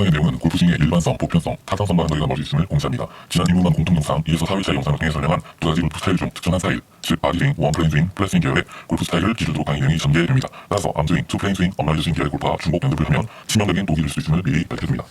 영상의 내용은 골프 스윙의 일반성, 보편성, 타당 선반한 거리가 멀리 있음을 공지합니다. 지난 2분간 공통 영상 2에서 4회차의 영상을 통해 설명한 두 가지 골프 스타일 중 특정한 스타일, 즉 바디스윙, 원플레인 스윙, 플랫스윙 계열의 골프 스타일을 기준으로 강의 내용이 전개됩니다. 따라서 암스윙, 투플레인 스윙, 업라이드 스윙 계열의 골퍼와 중복 연습을 하면 치명적인 독이 될 수 있음을 미리 밝혀줍니다.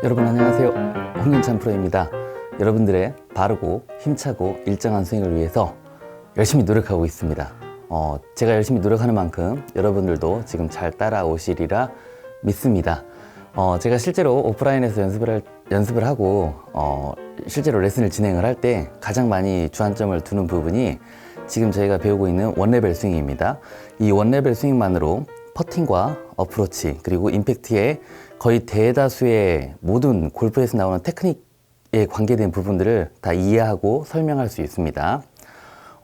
여러분 안녕하세요. 홍윤찬 프로입니다. 여러분들의 바르고 힘차고 일정한 스윙을 위해서 열심히 노력하고 있습니다. 제가 열심히 노력하는 만큼 여러분들도 지금 잘 따라오시리라 믿습니다. 제가 실제로 오프라인에서 연습을 하고 실제로 레슨을 진행을 할 때 가장 많이 주안점을 두는 부분이 지금 저희가 배우고 있는 원레벨 스윙입니다. 이 원레벨 스윙만으로 퍼팅과 어프로치 그리고 임팩트의 거의 대다수의 모든 골프에서 나오는 테크닉에 관계된 부분들을 다 이해하고 설명할 수 있습니다.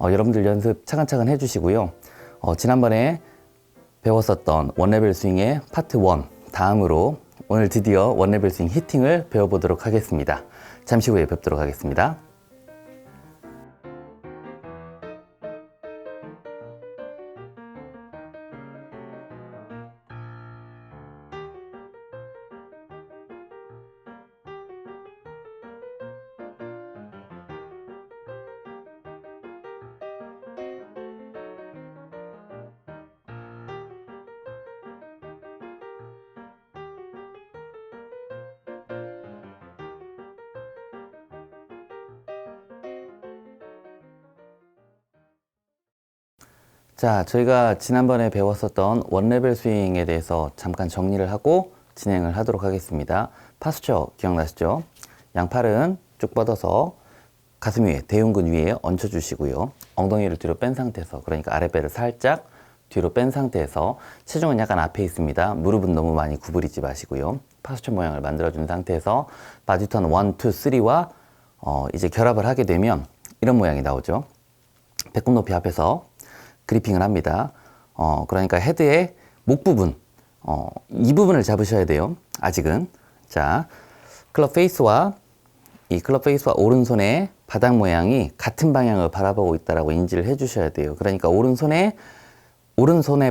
여러분들 연습 차근차근 해주시고요. 지난번에 배웠었던 원레벨 스윙의 파트 1 다음으로 오늘 드디어 원레벨 스윙 히팅을 배워보도록 하겠습니다. 잠시 후에 뵙도록 하겠습니다. 자, 저희가 지난번에 배웠었던 원레벨 스윙에 대해서 잠깐 정리를 하고 진행을 하도록 하겠습니다. 파스처 기억나시죠? 양팔은 쭉 뻗어서 가슴 위에, 대흉근 위에 얹혀주시고요. 엉덩이를 뒤로 뺀 상태에서, 그러니까 아랫배를 살짝 뒤로 뺀 상태에서 체중은 약간 앞에 있습니다. 무릎은 너무 많이 구부리지 마시고요. 파스처 모양을 만들어준 상태에서 바디턴 1, 2, 3와 이제 결합을 하게 되면 이런 모양이 나오죠. 배꼽 높이 앞에서 그리핑을 합니다. 그러니까 헤드의 목 부분, 이 부분을 잡으셔야 돼요. 아직은. 자, 클럽 페이스와 오른손의 바닥 모양이 같은 방향을 바라보고 있다라고 인지를 해주셔야 돼요. 그러니까 오른손의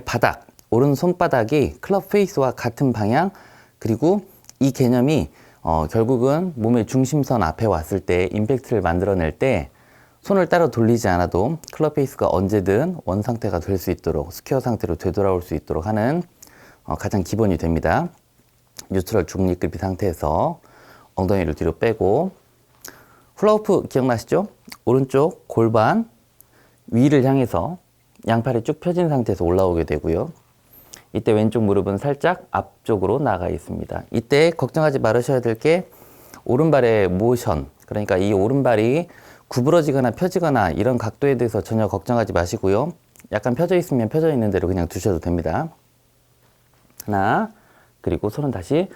바닥, 오른손바닥이 클럽 페이스와 같은 방향, 그리고 이 개념이 결국은 몸의 중심선 앞에 왔을 때 임팩트를 만들어낼 때 손을 따로 돌리지 않아도 클럽 페이스가 언제든 원 상태가 될 수 있도록, 스퀘어 상태로 되돌아올 수 있도록 하는 가장 기본이 됩니다. 뉴트럴 중립그립 상태에서 엉덩이를 뒤로 빼고 훌라후프 기억나시죠? 오른쪽 골반 위를 향해서 양팔이 쭉 펴진 상태에서 올라오게 되고요. 이때 왼쪽 무릎은 살짝 앞쪽으로 나가 있습니다. 이때 걱정하지 말으셔야 될 게 오른발의 모션, 그러니까 이 오른발이 구부러지거나 펴지거나 이런 각도에 대해서 전혀 걱정하지 마시고요. 약간 펴져 있으면 펴져 있는 대로 그냥 두셔도 됩니다. 하나, 그리고 손은 다시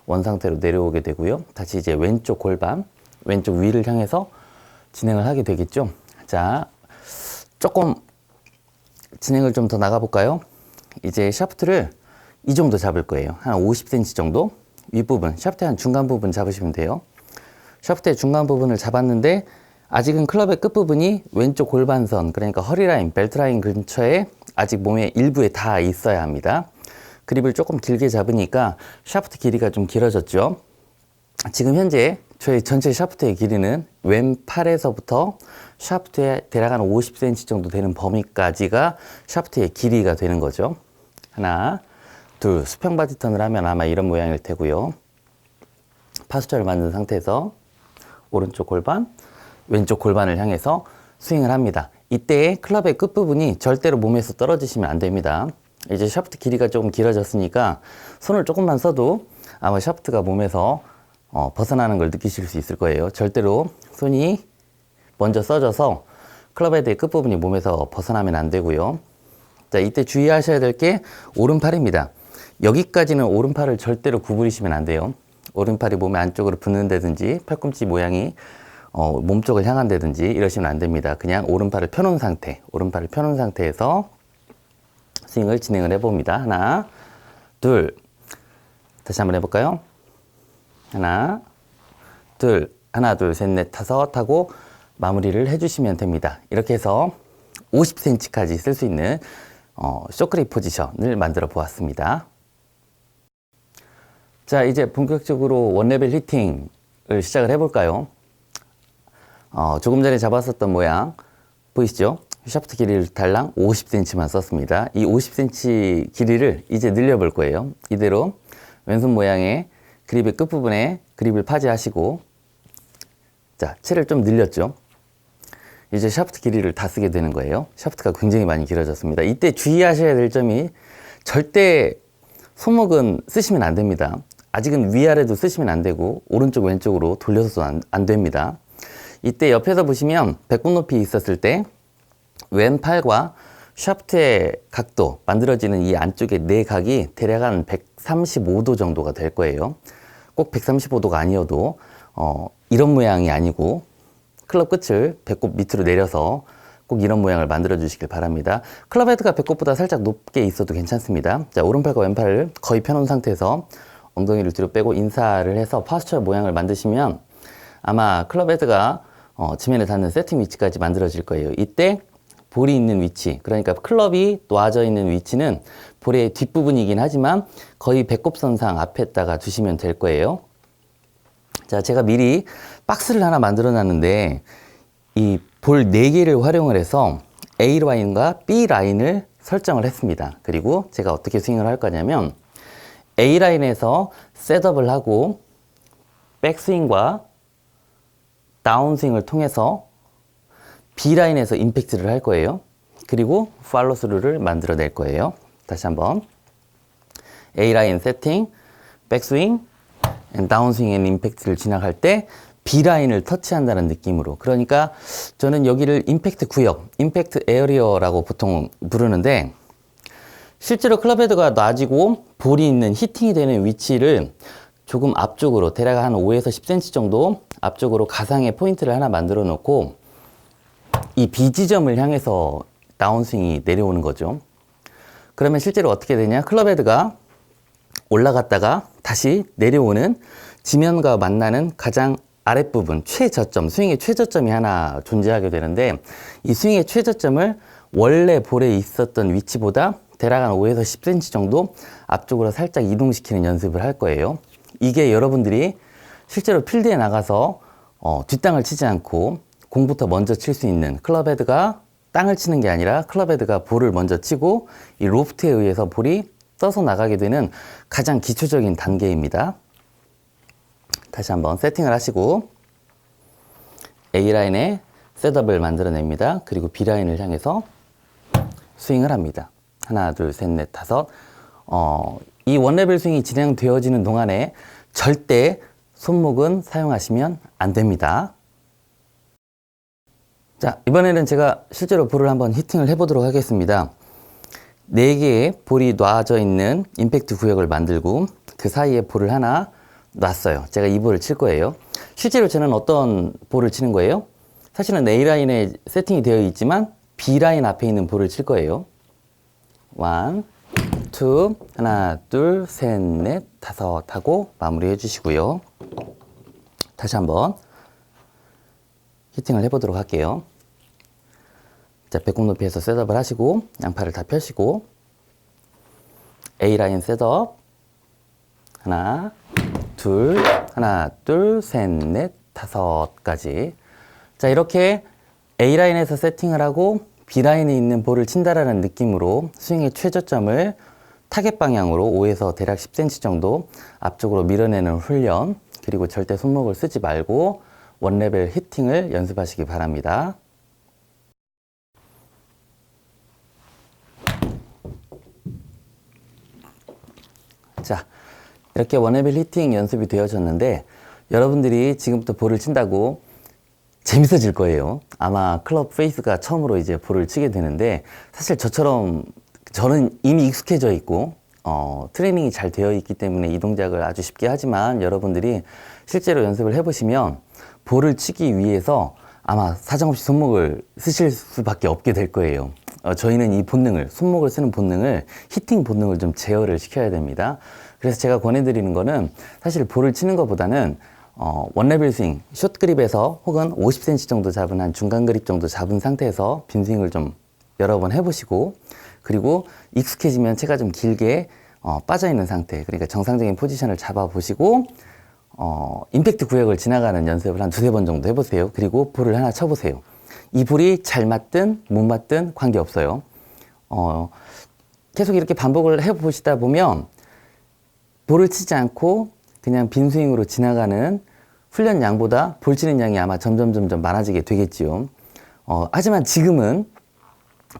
원 상태로 내려오게 되고요. 다시 이제 왼쪽 골반, 왼쪽 위를 향해서 진행을 하게 되겠죠. 자, 조금 진행을 좀 더 나가볼까요? 이제 샤프트를 이 정도 잡을 거예요. 한 50cm 정도? 윗부분, 샤프트의 한 중간 부분 잡으시면 돼요. 샤프트의 중간 부분을 잡았는데 아직은 클럽의 끝부분이 왼쪽 골반선, 그러니까 허리라인, 벨트라인 근처에 아직 몸의 일부에 닿아 있어야 합니다. 그립을 조금 길게 잡으니까 샤프트 길이가 좀 길어졌죠. 지금 현재 저희 전체 샤프트의 길이는 왼팔에서부터 샤프트에 대략 한 50cm 정도 되는 범위까지가 샤프트의 길이가 되는 거죠. 하나, 둘, 수평 바디턴을 하면 아마 이런 모양일 테고요. 파스처를 만든 상태에서 오른쪽 골반, 왼쪽 골반을 향해서 스윙을 합니다. 이때 클럽의 끝부분이 절대로 몸에서 떨어지시면 안 됩니다. 이제 샤프트 길이가 조금 길어졌으니까 손을 조금만 써도 아마 샤프트가 몸에서 벗어나는 걸 느끼실 수 있을 거예요. 절대로 손이 먼저 써져서 클럽 헤드의 끝부분이 몸에서 벗어나면 안 되고요. 자, 이때 주의하셔야 될 게 오른팔입니다. 여기까지는 오른팔을 절대로 구부리시면 안 돼요. 오른팔이 몸의 안쪽으로 붙는다든지 팔꿈치 모양이 몸 쪽을 향한다든지 이러시면 안 됩니다. 그냥 오른팔을 펴놓은 상태에서 스윙을 진행을 해봅니다. 하나, 둘, 다시 한번 해볼까요? 하나, 둘, 셋, 넷, 다섯 하고 마무리를 해주시면 됩니다. 이렇게 해서 50cm까지 쓸 수 있는 쇼크립 포지션을 만들어 보았습니다. 자, 이제 본격적으로 원레벨 히팅을 시작을 해볼까요? 조금 전에 잡았었던 모양 보이시죠? 샤프트 길이를 달랑 50cm만 썼습니다. 이 50cm 길이를 이제 늘려볼 거예요. 이대로 왼손 모양의 그립의 끝부분에 그립을 파지하시고, 자, 채를 좀 늘렸죠? 이제 샤프트 길이를 다 쓰게 되는 거예요. 샤프트가 굉장히 많이 길어졌습니다. 이때 주의하셔야 될 점이 절대 손목은 쓰시면 안 됩니다. 아직은 위아래도 쓰시면 안 되고 오른쪽 왼쪽으로 돌려서도 안 됩니다. 이때 옆에서 보시면 배꼽 높이 있었을 때 왼팔과 샤프트의 각도, 만들어지는 이 안쪽의 내각이 대략 한 135도 정도가 될 거예요. 꼭 135도가 아니어도 이런 모양이 아니고 클럽 끝을 배꼽 밑으로 내려서 꼭 이런 모양을 만들어 주시길 바랍니다. 클럽 헤드가 배꼽보다 살짝 높게 있어도 괜찮습니다. 자, 오른팔과 왼팔을 거의 펴놓은 상태에서 엉덩이를 뒤로 빼고 인사를 해서 파스처 모양을 만드시면 아마 클럽 헤드가 지면에 닿는 세팅 위치까지 만들어질 거예요. 이때 볼이 있는 위치, 그러니까 클럽이 놔져 있는 위치는 볼의 뒷부분이긴 하지만 거의 배꼽선상 앞에다가 두시면 될 거예요. 자, 제가 미리 박스를 하나 만들어 놨는데 이 볼 4개를 활용을 해서 A 라인과 B 라인을 설정을 했습니다. 그리고 제가 어떻게 스윙을 할 거냐면 A 라인에서 셋업을 하고 백스윙과 다운스윙을 통해서 B 라인에서 임팩트를 할 거예요. 그리고 팔로 스루를 만들어낼 거예요. 다시 한번 A라인 세팅, 백스윙, 다운스윙 앤 임팩트를 진행할 때 B라인을 터치한다는 느낌으로. 그러니까 저는 여기를 임팩트 구역, 임팩트 에어리어라고 보통 부르는데, 실제로 클럽헤드가 낮이고 볼이 있는 히팅이 되는 위치를 조금 앞쪽으로, 대략 한 5에서 10cm 정도 앞쪽으로 가상의 포인트를 하나 만들어 놓고 이 B 지점을 향해서 다운스윙이 내려오는 거죠. 그러면 실제로 어떻게 되냐? 클럽헤드가 올라갔다가 다시 내려오는 지면과 만나는 가장 아랫부분, 최저점, 스윙의 최저점이 하나 존재하게 되는데, 이 스윙의 최저점을 원래 볼에 있었던 위치보다 대략 한 5에서 10cm 정도 앞쪽으로 살짝 이동시키는 연습을 할 거예요. 이게 여러분들이 실제로 필드에 나가서 뒷땅을 치지 않고 공부터 먼저 칠 수 있는, 클럽헤드가 땅을 치는 게 아니라 클럽헤드가 볼을 먼저 치고 이 로프트에 의해서 볼이 떠서 나가게 되는 가장 기초적인 단계입니다. 다시 한번 세팅을 하시고 A라인에 셋업을 만들어냅니다. 그리고 B라인을 향해서 스윙을 합니다. 하나, 둘, 셋, 넷, 다섯. 이 원레벨 스윙이 진행되어지는 동안에 절대 손목은 사용하시면 안 됩니다. 자, 이번에는 제가 실제로 볼을 한번 히팅을 해보도록 하겠습니다. 4개의 볼이 놔져 있는 임팩트 구역을 만들고 그 사이에 볼을 하나 놨어요. 제가 이 볼을 칠 거예요. 실제로 저는 어떤 볼을 치는 거예요? 사실은 A라인에 세팅이 되어 있지만 B라인 앞에 있는 볼을 칠 거예요. 1, 2, 하나, 둘, 셋, 넷, 다섯 하고 마무리 해주시고요. 다시 한번 히팅을 해보도록 할게요. 자, 배꼽 높이에서 셋업을 하시고 양팔을 다 펴시고 A라인 셋업 하나, 둘, 하나, 둘, 셋, 넷, 다섯까지. 자, 이렇게 A라인에서 세팅을 하고 B라인에 있는 볼을 친다라는 느낌으로 스윙의 최저점을 타겟 방향으로 5에서 대략 10cm 정도 앞쪽으로 밀어내는 훈련, 그리고 절대 손목을 쓰지 말고 원레벨 히팅을 연습하시기 바랍니다. 자, 이렇게 원레벨 히팅 연습이 되어졌는데 여러분들이 지금부터 볼을 친다고 재밌어질 거예요. 아마 클럽 페이스가 처음으로 이제 볼을 치게 되는데, 사실 저처럼 저는 이미 익숙해져 있고 트레이닝이 잘 되어 있기 때문에 이 동작을 아주 쉽게 하지만, 여러분들이 실제로 연습을 해보시면 볼을 치기 위해서 아마 사정없이 손목을 쓰실 수밖에 없게 될 거예요. 저희는 이 본능을, 손목을 쓰는 본능을, 히팅 본능을 좀 제어를 시켜야 됩니다. 그래서 제가 권해드리는 거는 사실 볼을 치는 것보다는 원레벨 스윙, 숏 그립에서 혹은 50cm 정도 잡은 한 중간 그립 정도 잡은 상태에서 빈 스윙을 좀 여러 번 해보시고, 그리고 익숙해지면 채가 좀 길게 빠져있는 상태, 그러니까 정상적인 포지션을 잡아보시고 임팩트 구역을 지나가는 연습을 한 2-3번 정도 해보세요. 그리고 볼을 하나 쳐보세요. 이 볼이 잘 맞든 못 맞든 관계없어요. 계속 이렇게 반복을 해보시다 보면 볼을 치지 않고 그냥 빈 스윙으로 지나가는 훈련 양보다 볼 치는 양이 아마 점점 많아지게 되겠지요. 하지만 지금은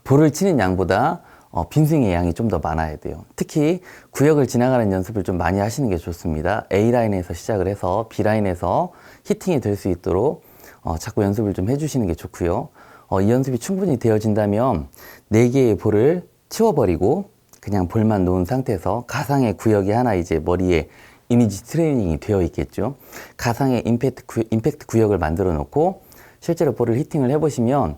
볼을 치는 양보다 빈 스윙의 양이 좀 더 많아야 돼요. 특히 구역을 지나가는 연습을 좀 많이 하시는 게 좋습니다. A라인에서 시작을 해서 B라인에서 히팅이 될 수 있도록 자꾸 연습을 좀 해주시는 게 좋고요. 이 연습이 충분히 되어진다면 4개의 볼을 치워버리고 그냥 볼만 놓은 상태에서 가상의 구역이 하나 이제 머리에 이미지 트레이닝이 되어 있겠죠. 가상의 임팩트 구역을 만들어 놓고 실제로 볼을 히팅을 해보시면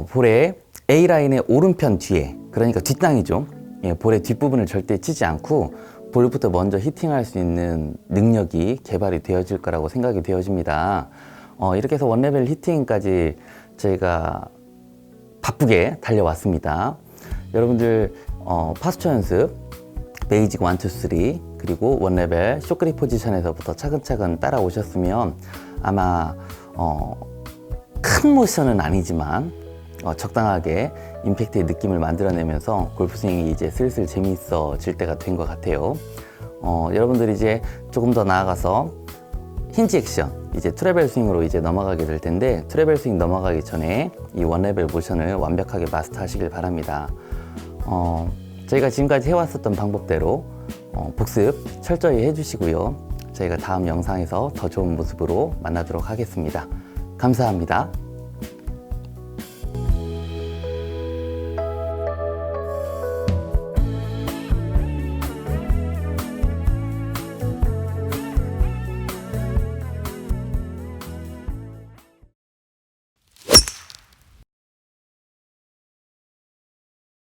볼의 A라인의 오른편 뒤에, 그러니까 뒷땅이죠. 예, 볼의 뒷부분을 절대 치지 않고 볼부터 먼저 히팅할 수 있는 능력이 개발이 되어질 거라고 생각이 되어집니다. 이렇게 해서 원레벨 히팅까지 저희가 바쁘게 달려왔습니다. 여러분들 파스처 연습 베이직 1, 2, 3 그리고 원레벨 숏그립 포지션에서부터 차근차근 따라오셨으면 아마 큰 모션은 아니지만 적당하게 임팩트의 느낌을 만들어내면서 골프 스윙이 이제 슬슬 재미있어질 때가 된 것 같아요. 여러분들이 이제 조금 더 나아가서 힌지 액션, 이제 트래벨 스윙으로 이제 넘어가게 될 텐데, 트래벨 스윙 넘어가기 전에 이 원레벨 모션을 완벽하게 마스터하시길 바랍니다. 저희가 지금까지 해왔었던 방법대로 복습 철저히 해주시고요. 저희가 다음 영상에서 더 좋은 모습으로 만나도록 하겠습니다. 감사합니다.